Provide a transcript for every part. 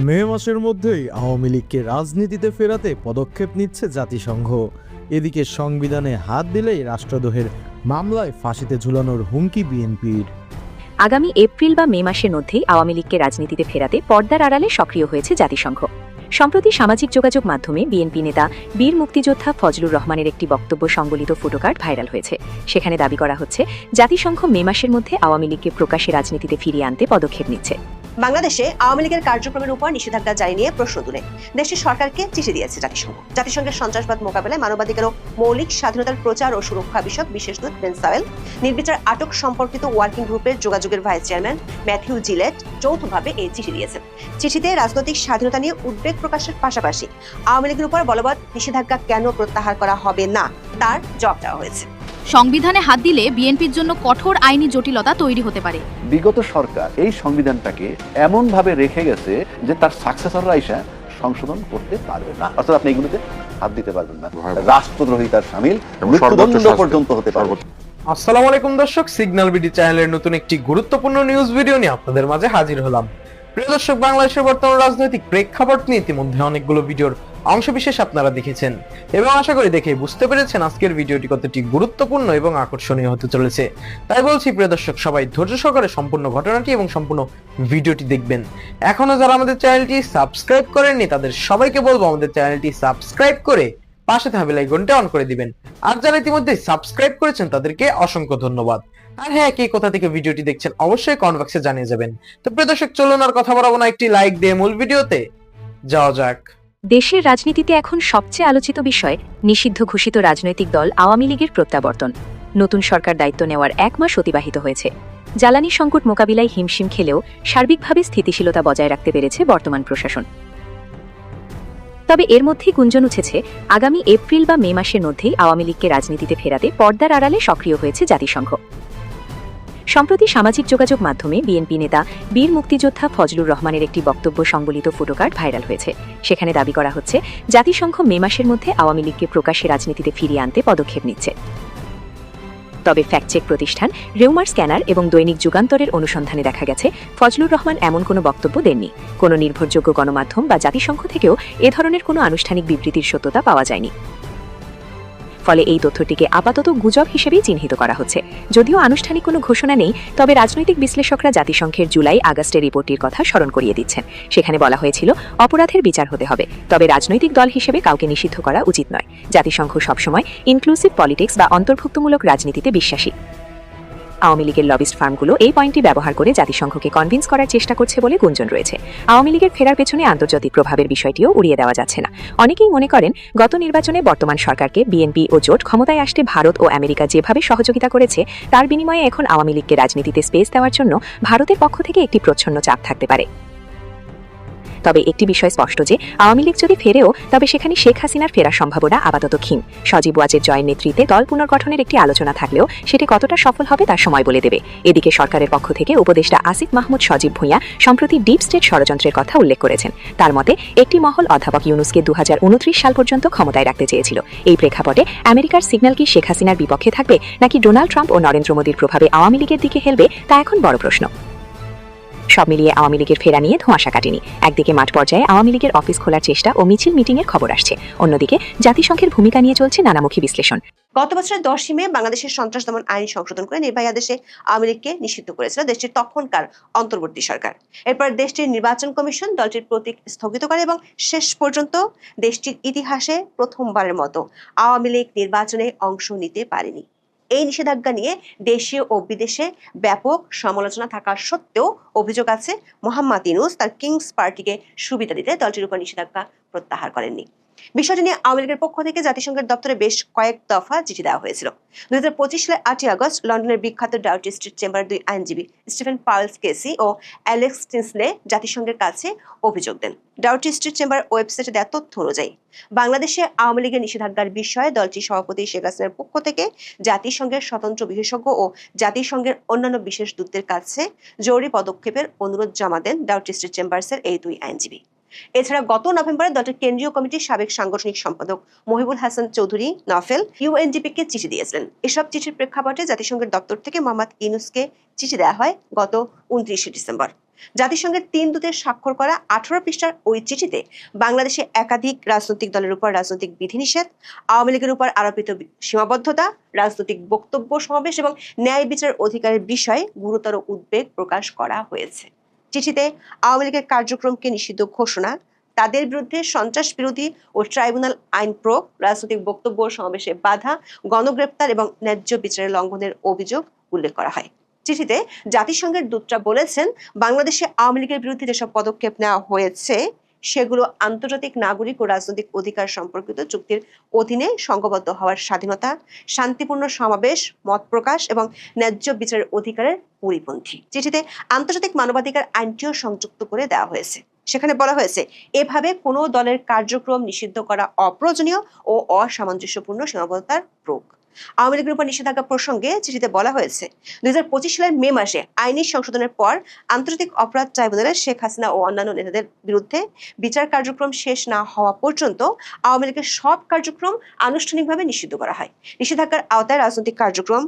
মে মাসের মধ্যেই আওয়ামী লীগকে রাজনীতিতে ফেরাতে পদক্ষেপ নিচ্ছে জাতিসংঘ। এদিকে সংবিধানে হাত দিলেই রাষ্ট্রদ্রোহের মামলায় ফাঁসিতে ঝুলানোর হুমকি বিএনপির। আগামী এপ্রিল বা মে মাসের মধ্যেই আওয়ামী লীগকে রাজনীতিতে ফেরাতে পর্দার আড়ালে সক্রিয় হয়েছে জাতিসংঘ। সম্প্রতি সামাজিক যোগাযোগ মাধ্যমে বিএনপি নেতা বীর মুক্তিযোদ্ধা ফজলুর রহমানের একটি বক্তব্য সংবলিত ফটোকার্ড ভাইরাল হয়েছে। সেখানে দাবি করা হচ্ছে জাতিসংঘ মে মাসের মধ্যে আওয়ামী লীগকে প্রকাশ্যে রাজনীতিতে ফিরিয়ে আনতে পদক্ষেপ নিচ্ছে। বাংলাদেশে আওয়ামী লীগের কার্যক্রমের উপর নিষেধাজ্ঞা জারি নিয়ে প্রশ্ন তুলে দেশটির সরকারকে চিঠি দিয়েছে জাতিসংঘ। জাতিসংঘের সন্ত্রাসবাদ মোকাবেলায় মানবাধিকার ও মৌলিক স্বাধীনতার প্রচার ও সুরক্ষা বিষয়ক বিশেষ দূত বেন সাওয়েল, নির্বিচার আটক সম্পর্কিত ওয়ার্কিং গ্রুপের যোগাযোগের ভাইস চেয়ারম্যান ম্যাথিউ জিলেট যৌথভাবে এই চিঠি দিয়েছেন। চিঠিতে রাজনৈতিক স্বাধীনতা নিয়ে উদ্বেগ প্রকাশের পাশাপাশি আওয়ামী লীগের উপর বলবৎ নিষেধাজ্ঞা কেন প্রত্যাহার করা হবে না তার জবাব দেওয়া হয়েছে। সংবিধানে হাত দিলে বিএনপির জন্য কঠোর আইনি জটিলতা তৈরি হতে পারে। বিগত সরকার এই সংবিধানটাকে এমন ভাবে রেখে গেছে যে তার সাকসেসররা এসে সংশোধন করতে পারবে না, অর্থাৎ আপনি এগুলোতে হাত দিতে পারবেন না। রাষ্ট্রদ্রোহিতার শামিল মৃত্যুদণ্ড পর্যন্ত হতে পারবে। আসসালামু আলাইকুম দর্শক, সিগন্যাল বিডি চ্যানেলের নতুন একটি গুরুত্বপূর্ণ নিউজ ভিডিও নিয়ে আপনাদের মাঝে হাজির হলাম। প্রিয় দর্শক, বাংলাদেশের বর্তমান রাজনৈতিক প্রেক্ষাপট নিয়ে ইতিমধ্যে অনেকগুলো ভিডিওর অংশবিশেষ আপনারা দেখেছেন এবং আশা করি দেখে বুঝতে পেরেছেন আজকের ভিডিওটি কতটি গুরুত্বপূর্ণ এবং আকর্ষণীয় হতে চলেছে। তাই বলছি প্রিয় দর্শক, সবাই ধৈর্য সহকারে সম্পূর্ণ ঘটনাটি এবং সম্পূর্ণ ভিডিওটি দেখবেন। এখনো যারা আমাদের চ্যানেলটি সাবস্ক্রাইব করেননি তাদের সবাইকে বলবো আমাদের চ্যানেলটি সাবস্ক্রাইব করে পাশে থাকা বেল আইকনটা অন করে দিবেন। আর যারা ইতিমধ্যে সাবস্ক্রাইব করেছেন তাদেরকে অসংখ্য ধন্যবাদ। আর হ্যাঁ, কে কোথা থেকে ভিডিওটি দেখছেন অবশ্যই কমেন্ট বক্সে জানিয়ে যাবেন। তো প্রিয় দর্শক, চলুন আর কথা বলবো না, একটি লাইক দিয়ে মূল ভিডিওতে যাওয়া যাক। দেশের রাজনীতিতে এখন সবচেয়ে আলোচিত বিষয় নিষিদ্ধ ঘোষিত রাজনৈতিক দল আওয়ামী লীগের প্রত্যাবর্তন। নতুন সরকার দায়িত্ব নেওয়ার 1 মাস অতিবাহিত হয়েছে। জ্বালানি সংকট মোকাবিলায় হিমশিম খেলেও সার্বিকভাবে স্থিতিশীলতা বজায় রাখতে পেরেছে বর্তমান প্রশাসন। তবে এর মধ্যেই গুঞ্জন উঠেছে আগামী এপ্রিল বা মে মাসের মধ্যেই আওয়ামী লীগকে রাজনীতিতে ফেরাতে পর্দার আড়ালে সক্রিয় হয়েছে জাতিসংঘ। সম্প্রতি সামাজিক যোগাযোগ মাধ্যমে বিএনপি নেতা বীর মুক্তিযোদ্ধা ফজলুর রহমানের একটি বক্তব্য সংবলিত ফটোকার্ড ভাইরাল হয়েছে। সেখানে দাবি করা হচ্ছে জাতিসংঘ মে মাসের মধ্যে আওয়ামী লীগকে প্রকাশ্যে রাজনীতিতে ফিরিয়ে আনতে পদক্ষেপ নিচ্ছে। তবে ফ্যাক্টচেক প্রতিষ্ঠান রেউমার স্ক্যানার এবং দৈনিক যুগান্তরের অনুসন্ধানে দেখা গেছে ফজলুর রহমান এমন কোনো বক্তব্য দেননি। কোনো নির্ভরযোগ্য গণমাধ্যম বা জাতিসংঘ থেকেও এ ধরনের কোনো আনুষ্ঠানিক বিবৃতির সত্যতা পাওয়া যায়নি। ফলে এই তথ্যটিকে আপাতত গুজব হিসেবেই চিহ্নিত করা হচ্ছে। যদিও আনুষ্ঠানিক কোনো ঘোষণা নেই, তবে রাজনৈতিক বিশ্লেষকরা জাতিসংঘের জুলাই-আগস্টের রিপোর্টটির কথা স্মরণ করিয়ে দিচ্ছেন। সেখানে বলা হয়েছিল অপরাধের বিচার হতে হবে, তবে রাজনৈতিক দল হিসেবে কাউকে নিষিদ্ধ করা উচিত নয়। জাতিসংঘ সবসময় ইনক্লুসিভ পলিটিক্স বা অন্তর্ভুক্তমূলক রাজনীতিতে বিশ্বাসী। আওয়ামী লীগের লবিস্ট ফার্মগুলো এই পয়েন্টটি ব্যবহার করে জাতিসংঘকে কনভিন্স করার চেষ্টা করছে বলে গুঞ্জন রয়েছে। আওয়ামী লীগের ফেরার পেছনে আন্তর্জাতিক প্রভাবের বিষয়টিও উড়িয়ে দেওয়া যাচ্ছে না। অনেকেই মনে করেন গত নির্বাচনে বর্তমান সরকারকে বিএনপি ও জোট ক্ষমতায় আসতে ভারত ও আমেরিকা যেভাবে সহযোগিতা করেছে তার বিনিময়ে এখন আওয়ামী লীগকে রাজনীতিতে স্পেস দেওয়ার জন্য ভারতের পক্ষ থেকে একটি প্রচ্ছন্ন চাপ থাকতে পারে। তবে একটি বিষয় স্পষ্ট যে আওয়ামী লীগ যদি ফেরেও তবে সেখানে শেখ হাসিনার ফেরার সম্ভাবনা আপাতত ক্ষীণ। সজীব ওয়াজেদ জয়ের নেতৃত্বে দল পুনর্গঠনের একটি আলোচনা থাকলেও সেটি কতটা সফল হবে তার সময় বলে দেবে। এদিকে সরকারের পক্ষ থেকে উপদেষ্টা আসিফ মাহমুদ সজীব ভূঁইয়া সম্প্রতি ডিপ স্টেট ষড়যন্ত্রের কথা উল্লেখ করেছেন। তার মতে একটি মহল অধ্যাপক ইউনূসকে 2029 সাল পর্যন্ত ক্ষমতায় রাখতে চেয়েছিল। এই প্রেক্ষাপটে আমেরিকার সিগন্যাল কি শেখ হাসিনার বিপক্ষে থাকবে নাকি ডোনাল্ড ট্রাম্প ও নরেন্দ্র মোদীর প্রভাবে আওয়ামী লীগের দিকে হেলবে তা এখন বড় প্রশ্ন। সব মিলিয়ে আওয়ামী লীগের ফেরা নিয়ে ধোঁয়াশা কাটেনি। একদিকে মাঠ পর্যায়ে আওয়ামী লীগের অফিস খোলার চেষ্টা ও মিছিল মিটিংয়ের খবর আসছে, অন্যদিকে জাতিসংঘের ভূমিকা নিয়ে চলছে নানামুখী বিশ্লেষণ। গত বছরের 10 মে বাংলাদেশের সন্ত্রাস দমন আইন সংশোধন করে নির্বাহী আদেশে আওয়ামী লীগকে নিষিদ্ধ করেছিল দেশটির তখনকার অন্তর্বর্তী সরকার। এরপর দেশটির নির্বাচন কমিশন দলটির প্রতীক স্থগিত করে এবং শেষ পর্যন্ত দেশটির ইতিহাসে প্রথমবারের মতো আওয়ামী লীগ নির্বাচনে অংশ নিতে পারেনি। এই নিষেধাজ্ঞা নিয়ে দেশীয় ও বিদেশে ব্যাপক সমালোচনা থাকা সত্ত্বেও অভিযোগ আছে মোহাম্মদ ইউনূস তার কিংস পার্টিকে সুবিধা দিতে দলটির উপর নিষেধাজ্ঞা প্রত্যাহার করেননি। বিষয়টি নিয়ে আওয়ামী লীগের পক্ষ থেকে জাতিসংঘের দপ্তরে বেশ কয়েক দফা চিঠি দেওয়া হয়েছিল। 2025 সালের 8 আগস্ট লন্ডনের বিখ্যাত ডাউটি স্ট্রিট চেম্বারের 2 আইনজীবী স্টিফেন পাওয়েলস কেসি ও অ্যালেক্স টিনসলে জাতিসংঘের কাছে অভিযোগ দেন। ডাউটি স্ট্রিট চেম্বার ওয়েবসাইটে দেওয়া তথ্য অনুযায়ী বাংলাদেশে আওয়ামী লীগের নিষেধাজ্ঞার বিষয়ে দলটির সভাপতি শেখ হাসিনার পক্ষ থেকে জাতিসংঘের স্বতন্ত্র বিশেষজ্ঞ ও জাতিসংঘের অন্যান্য বিশেষ দূতদের কাছে জরুরি পদক্ষেপের অনুরোধ জমা দেন ডাউটি স্ট্রিট চেম্বার্সের এই 2 আইনজীবী। এছাড়া গত নভেম্বরে দলটির কেন্দ্রীয় কমিটির সাবেক সাংগঠনিক সম্পাদক মহিবুল হাসান চৌধুরী নফেল ইউএনডিপি-কে চিঠি দিয়েছিলেন। এসব চিঠির প্রেক্ষাপটে জাতিসংঘের দপ্তর থেকে মোহাম্মদ ইউনূসকে চিঠি দেওয়া হয় গত 29 ডিসেম্বর। জাতিসংঘের 3 দূতের স্বাক্ষর করা 18 পৃষ্ঠার ওই চিঠিতে বাংলাদেশে একাধিক রাজনৈতিক দলের উপর রাজনৈতিক বিধিনিষেধ, আওয়ামী লীগের উপর আরোপিত সীমাবদ্ধতা, রাজনৈতিক বক্তব্য সমাবেশ এবং ন্যায় বিচারের অধিকারের বিষয়ে গুরুতর উদ্বেগ প্রকাশ করা হয়েছে। চিঠিতে আওয়ামী লীগের কার্যক্রমকে নিষিদ্ধ ঘোষণা, তাদের বিরুদ্ধে সন্ত্রাস বিরোধী ও ট্রাইব্যুনাল আইন প্রয়োগ, রাজনৈতিক বক্তব্য সমাবেশে বাধা, গণগ্রেপ্তার এবং ন্যায্য বিচারের লঙ্ঘনের অভিযোগ উল্লেখ করা হয়। চিঠিতে জাতিসংঘের দূতরা বলেছেন, বাংলাদেশে আওয়ামী লীগের বিরুদ্ধে যেসব পদক্ষেপ নেওয়া হয়েছে সেগুলো আন্তর্জাতিক নাগরিক ও রাজনৈতিক অধিকার সম্পর্কিত চুক্তির অধীনে সংঘবদ্ধ হওয়ার স্বাধীনতা, শান্তিপূর্ণ সমাবেশ, মত প্রকাশ এবং ন্যায্য বিচারের অধিকারের পরিপন্থী। চিঠিতে আন্তর্জাতিক মানবাধিকার আইনটিও সংযুক্ত করে দেওয়া হয়েছে। সেখানে বলা হয়েছে, এভাবে কোনো দলের কার্যক্রম নিষিদ্ধ করা অপ্রয়োজনীয় ও অসামঞ্জস্যপূর্ণ সীমাবদ্ধতার প্রয়োগ। আওয়ামী লীগের উপর নিষেধাজ্ঞা প্রসঙ্গে চিঠিতে বলা হয়েছে, 2025 সালের মে মাসে আইনি সংশোধনের পর আন্তর্জাতিক অপরাধ ট্রাইব্যুনালে শেখ হাসিনা ও অন্যান্য নেতাদের বিরুদ্ধে বিচার কার্যক্রম শেষ না হওয়া পর্যন্ত আওয়ামী লীগের সব কার্যক্রম আনুষ্ঠানিকভাবে নিষিদ্ধ করা হয়। নিষেধাজ্ঞার আওতায় রাজনৈতিক কার্যক্রম,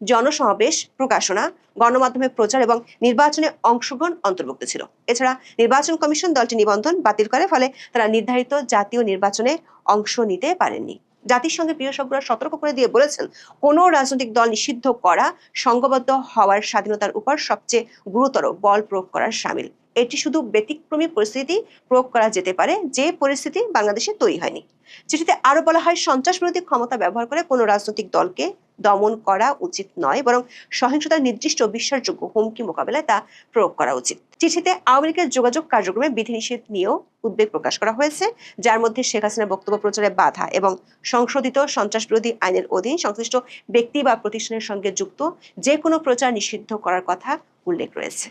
জনসমাবেশ, প্রকাশনা, গণমাধ্যমে প্রচার এবং নির্বাচনে অংশগ্রহণ অন্তর্ভুক্ত ছিল। এছাড়া নির্বাচন কমিশন দলটি নিবন্ধন বাতিল করে, ফলে তারা নির্ধারিত জাতীয় নির্বাচনে অংশ নিতে পারেননি। জাতিসংঘের বিশেষজ্ঞরা সতর্ক করে দিয়ে বলেছেন, কোনো রাজনৈতিক দল নিষিদ্ধ করা সংঘবদ্ধ হওয়ার স্বাধীনতার উপর সবচেয়ে গুরুতর বল প্রয়োগ করার শামিল। এটি শুধু ব্যতিক্রমী পরিস্থিতি প্রয়োগ করা যেতে পারে, যে পরিস্থিতি বাংলাদেশে তৈরি হয়নি। চিঠিতে আরো বলা হয়, সন্ত্রাস বিরোধী ক্ষমতা ব্যবহার করে কোনো রাজনৈতিক দলকে দমন করা উচিত নয়, বরং সহিংসতার নির্দিষ্ট বিশ্বাসযোগ্য হুমকি মোকাবেলায় তা প্রয়োগ করা উচিত। চিঠিতে আওয়ামী লীগের যোগাযোগ কার্যক্রমে বিধিনিষেধ নিয়েও উদ্বেগ প্রকাশ করা হয়েছে, যার মধ্যে শেখ হাসিনার বক্তব্য প্রচারে বাধা এবং সংশোধিত সন্ত্রাস বিরোধী আইনের অধীন সংশ্লিষ্ট ব্যক্তি বা প্রতিষ্ঠানের সঙ্গে যুক্ত যে কোনো প্রচার নিষিদ্ধ করার কথা উল্লেখ রয়েছে।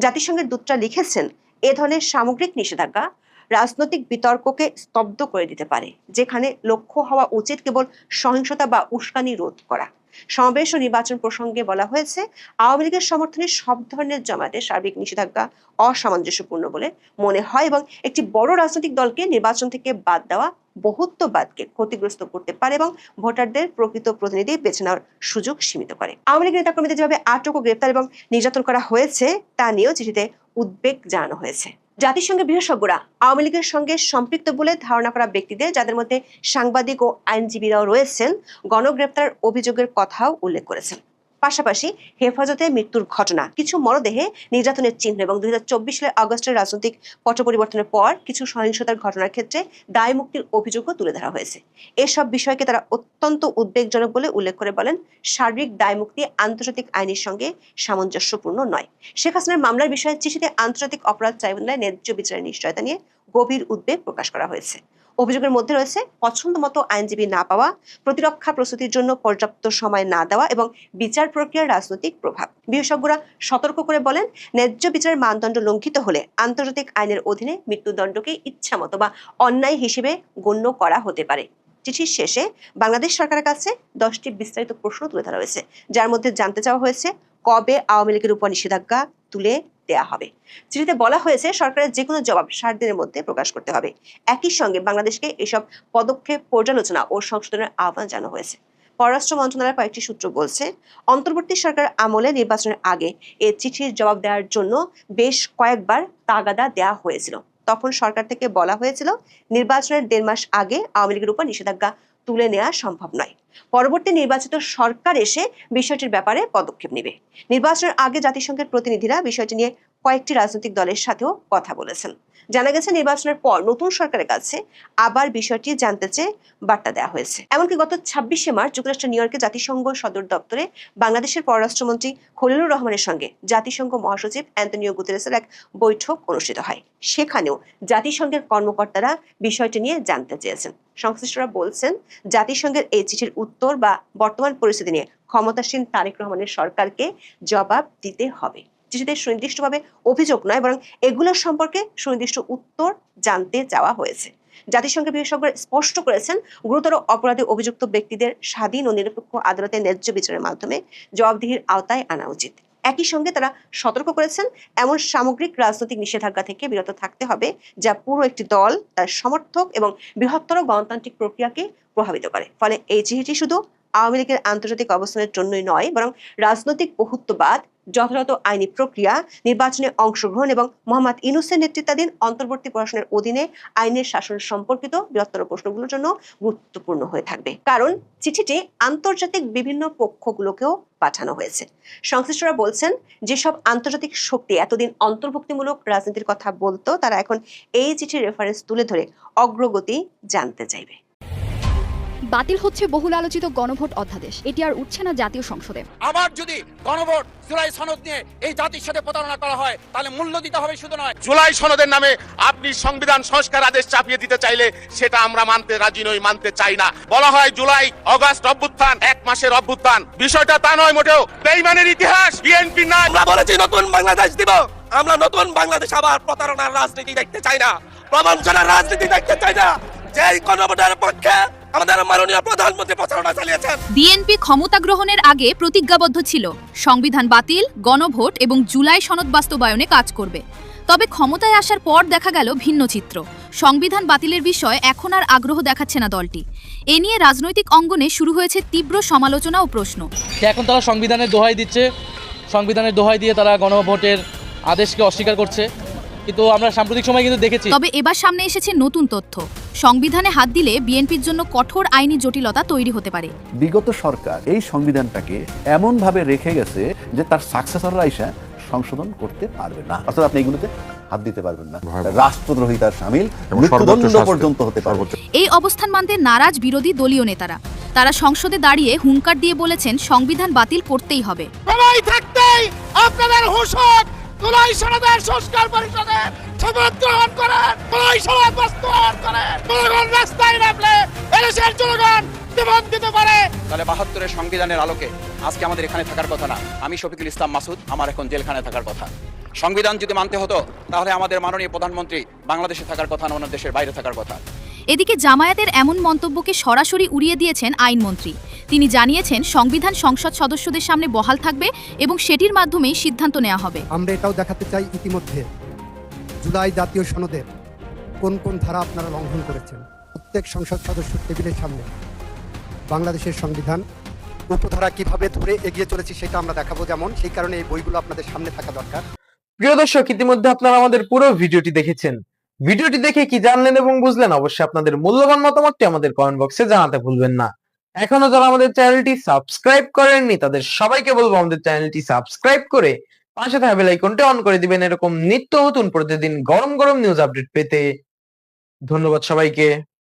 জাতিসংঘের দূতরা লিখেছেন, এ ধরনের সামগ্রিক নিষেধাজ্ঞা রাজনৈতিক বিতর্ককে স্তব্ধ করে দিতে পারে, যেখানে লক্ষ্য হওয়া উচিত কেবল সহিংসতা বা উস্কানি রোধ করা। সমাবেশ ও নির্বাচন প্রসঙ্গে বলা হয়েছে, আওয়ামী লীগের সমর্থনে সব ধরনের জমায়েতে সার্বিক নিষেধাজ্ঞা অসামঞ্জস্যপূর্ণ বলে মনে হয় এবং একটি বড় রাজনৈতিক দলকে নির্বাচন থেকে বাদ দেওয়া বহুত্ববাদকে ক্ষতিগ্রস্ত করতে পারে এবং ভোটারদের প্রকৃত প্রতিনিধি বেছে নেওয়ার সুযোগ সীমিত করে। আওয়ামী লীগের নেতাকর্মীদের যেভাবে আটক ও গ্রেপ্তার এবং নির্যাতন করা হয়েছে তা নিয়েও চিঠিতে উদ্বেগ জানানো হয়েছে। জাতিসংঘের বিশেষজ্ঞরা আওয়ামী লীগের সঙ্গে সম্পৃক্ত বলে ধারণা করা ব্যক্তিদের, যাদের মধ্যে সাংবাদিক ও আইনজীবীরাও রয়েছেন, গণগ্রেপ্তার অভিযোগের কথাও উল্লেখ করেছেন। পাশাপাশি হেফাজতে মৃত্যুর ঘটনা, কিছু মরদেহে নির্যাতনের চিহ্ন এবং 2024 সালের আগস্টের রাজনৈতিক পট পরিবর্তনের পর কিছু সহিংসতার ঘটনার ক্ষেত্রে দায় মুক্তির অভিযোগও তুলে ধরা হয়েছে। এসব বিষয়কে তারা অত্যন্ত উদ্বেগজনক বলে উল্লেখ করে বলেন, সার্বিক দায় মুক্তি আন্তর্জাতিক আইনের সঙ্গে সামঞ্জস্যপূর্ণ নয়। শেখ হাসিনার মামলার বিষয়ে চিঠিতে আন্তর্জাতিক অপরাধ ট্রাইব্যুনালে ন্যায্য বিচারের নিশ্চয়তা নিয়ে গভীর উদ্বেগ প্রকাশ করা হয়েছে। অভিযোগের মধ্যে রয়েছে পছন্দ মতো আইনজীবী না পাওয়া, প্রতিরক্ষা প্রস্তুতির জন্য পর্যাপ্ত সময় না দেওয়া এবং বিচার প্রক্রিয়ার রাজনৈতিক প্রভাব। বিশেষজ্ঞরা সতর্ক করে বলেন, ন্যায্য বিচারের মানদণ্ড লঙ্ঘিত হলে আন্তর্জাতিক আইনের অধীনে মৃত্যুদণ্ডকে ইচ্ছামতো বা অন্যায় হিসেবে গণ্য করা হতে পারে। চিঠির শেষে বাংলাদেশ সরকারের কাছে 10টি বিস্তারিত প্রশ্ন তুলে ধরা হয়েছে, যার মধ্যে জানতে চাওয়া হয়েছে কবে আওয়ামী লীগের উপর নিষেধাজ্ঞা তুলে দেয়া হবে। চিঠিতে বলা হয়েছে, সরকারের যে কোনো জবাব 60 দিনের মধ্যে প্রকাশ করতে হবে। একই সঙ্গে বাংলাদেশকে এসব পদক্ষেপ পর্যালোচনা ও সংশোধনের আহ্বান জানানো হয়েছে। পররাষ্ট্র মন্ত্রণালয়ের কয়েকটি সূত্র বলছে, অন্তর্বর্তী সরকার আমলে নির্বাচনের আগে এই চিঠির জবাব দেওয়ার জন্য বেশ কয়েকবার তাগাদা দেওয়া হয়েছিল। তখন সরকার থেকে বলা হয়েছিল, নির্বাচনের 1.5 মাস আগে আওয়ামী লীগের উপর নিষেধাজ্ঞা তুলে নেওয়া সম্ভব নয়। পরবর্তী নির্বাচিত সরকার এসে বিষয়টির ব্যাপারে পদক্ষেপ নেবে। নির্বাচনের আগে জাতিসংঘের প্রতিনিধিরা বিষয়টি নিয়ে কয়েকটি রাজনৈতিক দলের সাথেও কথা বলেছেন। জানা গেছে, নির্বাচনের পর নতুন সরকারের কাছে আবার বিষয়টি জানতে চেয়ে বার্তা দেওয়া হয়েছে। এমনকি গত 26শে মার্চ যুক্তরাষ্ট্রের নিউ ইয়র্কে জাতিসংঘ সদর দপ্তরে বাংলাদেশের পররাষ্ট্রমন্ত্রী খলিলুর রহমানের সঙ্গে জাতিসংঘ মহাসচিব অ্যান্তনিও গুতেরেসের এক বৈঠক অনুষ্ঠিত হয়। সেখানেও জাতিসংঘের কর্মকর্তারা বিষয়টি নিয়ে জানতে চেয়েছেন। সংশ্লিষ্টরা বলছেন, জাতিসংঘের এই চিঠির উত্তর বা বর্তমান পরিস্থিতি নিয়ে ক্ষমতাসীন তারেক রহমানের সরকারকে জবাব দিতে হবে। চিঠিতে সুনির্দিষ্টভাবে অভিযোগ নয়, বরং এগুলোর সম্পর্কে সুনির্দিষ্ট উত্তর জানতে চাওয়া হয়েছে। জাতিসংঘের বিশেষজ্ঞরা স্পষ্ট করেছেন, গুরুতর অপরাধে অভিযুক্ত ব্যক্তিদের স্বাধীন ও নিরপেক্ষ আদালতে ন্যায্য বিচারের মাধ্যমে জবাবদিহির আওতায় আনা উচিত। একই সঙ্গে তারা সতর্ক করেছেন, এমন সামগ্রিক রাজনৈতিক নিষেধাজ্ঞা থেকে বিরত থাকতে হবে যা পুরো একটি দল, তার সমর্থক এবং বৃহত্তর গণতান্ত্রিক প্রক্রিয়াকে প্রভাবিত করে। ফলে এই চিঠিটি শুধু আওয়ামী লীগের আন্তর্জাতিক অবস্থানের জন্যই নয়, বরং রাজনৈতিক বহুত্ববাদ, যথাযথ আইনি প্রক্রিয়া, নির্বাচনে অংশগ্রহণ এবং মোহাম্মদ ইউনূসের নেতৃত্বাধীন অন্তর্বর্তী প্রশাসনের অধীনে আইনের শাসন সম্পর্কিত বৃহত্তর প্রশ্নগুলোর জন্য গুরুত্বপূর্ণ হয়ে থাকবে। কারণ চিঠিটি আন্তর্জাতিক বিভিন্ন পক্ষগুলোকেও পাঠানো হয়েছে। সংশ্লিষ্টরা বলছেন, যেসব আন্তর্জাতিক শক্তি এতদিন অন্তর্ভুক্তিমূলক রাজনীতির কথা বলতো, তারা এখন এই চিঠির রেফারেন্স তুলে ধরে অগ্রগতি জানতে চাইবে। বাতিল হচ্ছে বহুল আলোচিত গণভোট অধ্যাদেশ, এটি আর উঠছে না জাতীয় সংসদে। আবার যদি গণভোট জুলাই সনদ নিয়ে এই জাতির সাথে প্রতারণা করা হয়, তাহলে মূল্য দিতে হবে শুধু নয়। জুলাই সনদের নামে আপনি সংবিধান সংস্কার আদেশ চাপিয়ে দিতে চাইলে সেটা আমরা মানতে রাজি নই, মানতে চাই না। বলা হয় জুলাই অগাস্ট অভ্যুত্থান, 1 মাসের অভ্যুত্থান, বিষয়টা তা নয় মোটেও। বেঈমানের ইতিহাস বিএনপি না। আমরা বলেছি নতুন বাংলাদেশ দিব, আমরা নতুন বাংলাদেশ আবার প্রতারণার রাজনীতি দেখতে চাই না, প্রবঞ্চনার রাজনীতি দেখতে চাই না। যেই গণভোটের পক্ষে আমাদের মাননীয় প্রধানমন্ত্রী প্রচারণা চালিয়েছেন। বিএনপি ক্ষমতা গ্রহণের আগে প্রতিজ্ঞাবদ্ধ ছিল সংবিধান বাতিল, গণভোট এবং জুলাই সনদ বাস্তবায়নে কাজ করবে। তবে ক্ষমতায় আসার পর দেখা গেল ভিন্ন চিত্র। সংবিধান বাতিলের বিষয়ে এখন আর আগ্রহ দেখাচ্ছে না দলটি। এ নিয়ে রাজনৈতিক অঙ্গনে শুরু হয়েছে তীব্র সমালোচনা ও প্রশ্ন। এখন তারা সংবিধানের দোহাই দিচ্ছে, সংবিধানের দোহাই দিয়ে তারা গণভোটের আদেশকে অস্বীকার করছে, কিন্তু আমরা সাম্প্রতিক সময় কিন্তু দেখেছি। তবে এবার সামনে এসেছে নতুন তথ্য। সংবিধানে হাত দিলে বিএনপির জন্য কঠোর আইনি জটিলতা তৈরি হতে পারে। বিগত সরকার এই সংবিধানটাকে এমন ভাবে রেখে গেছে যে তার সাকসেসররা এসে সংশোধন করতে পারবে না, অর্থাৎ আপনি এগুলোতে হাত দিতে পারবেন না। রাষ্ট্রদ্রোহিতার শামিল, মৃত্যুদণ্ড পর্যন্ত হতে পারে। এই অবস্থান মানতে নারাজ বিরোধী দলীয় নেতারা। তারা সংসদে দাঁড়িয়ে হুঙ্কার দিয়ে বলেছেন সংবিধান বাতিল করতেই হবে। সময় থাকতেই আপনাদের হুঁশিয়ার, জুলাই সনদের সংস্কার পরিষদে শপথ গ্রহণ করেন, জুলাই সনদ বাস্তবায়ন করেন। জনগণ রাস্তায় নামলে এদেশের জনগণ জীবন দিতে পারে। তাহলে ৭২-এর সংবিধানের আলোকে আজকে আমাদের এখানে থাকার কথা না। আমি শফিকুল ইসলাম মাসুদ, আমার এখন জেলখানায় থাকার কথা। সংবিধান যদি মানতে হতো তাহলে আমাদের মাননীয় প্রধানমন্ত্রী বাংলাদেশে থাকার কথা না, অন্য দেশের বাইরে থাকার কথা। এদিকে জামায়াতের এমন মন্তব্যকে সরাসরি উড়িয়ে দিয়েছেন আইনমন্ত্রী। তিনি জানিয়েছেন সংবিধান সংসদ সদস্যদের সামনে বহাল থাকবে এবং সেটির মাধ্যমেই সিদ্ধান্ত নেওয়া হবে। আমরা এটাও দেখাতে চাই ইতিমধ্যে জুলাই জাতীয় সনদের কোন কোন ধারা আপনারা লঙ্ঘন করেছেন। প্রত্যেক সংসদ সদস্যের টেবিলের সামনে বাংলাদেশের সংবিধান উপধারা কিভাবে ধরে এগিয়ে চলেছে সেটা আমরা দেখাবো, যেমন সেই কারণে এই বইগুলো আপনাদের সামনে থাকা দরকার। প্রিয় দর্শক, ইতিমধ্যে আপনারা আমাদের পুরো ভিডিওটি দেখেছেন। ভিডিওটি দেখে কি জানলেন এবং বুঝলেন অবশ্যই আপনাদের মূল্যবান মতামতটি আমাদের কমেন্ট বক্সে জানাতে ভুলবেন না। এখনো যারা আমাদের চ্যানেলটি সাবস্ক্রাইব করেননি তাদের সবাইকে বলবো আমাদের চ্যানেলটি সাবস্ক্রাইব করে পাশে থাকা বেল আইকনটি অন করে দিবেন এরকম নিত্য নতুন প্রতিদিন গরম গরম নিউজ আপডেট পেতে। ধন্যবাদ সবাইকে।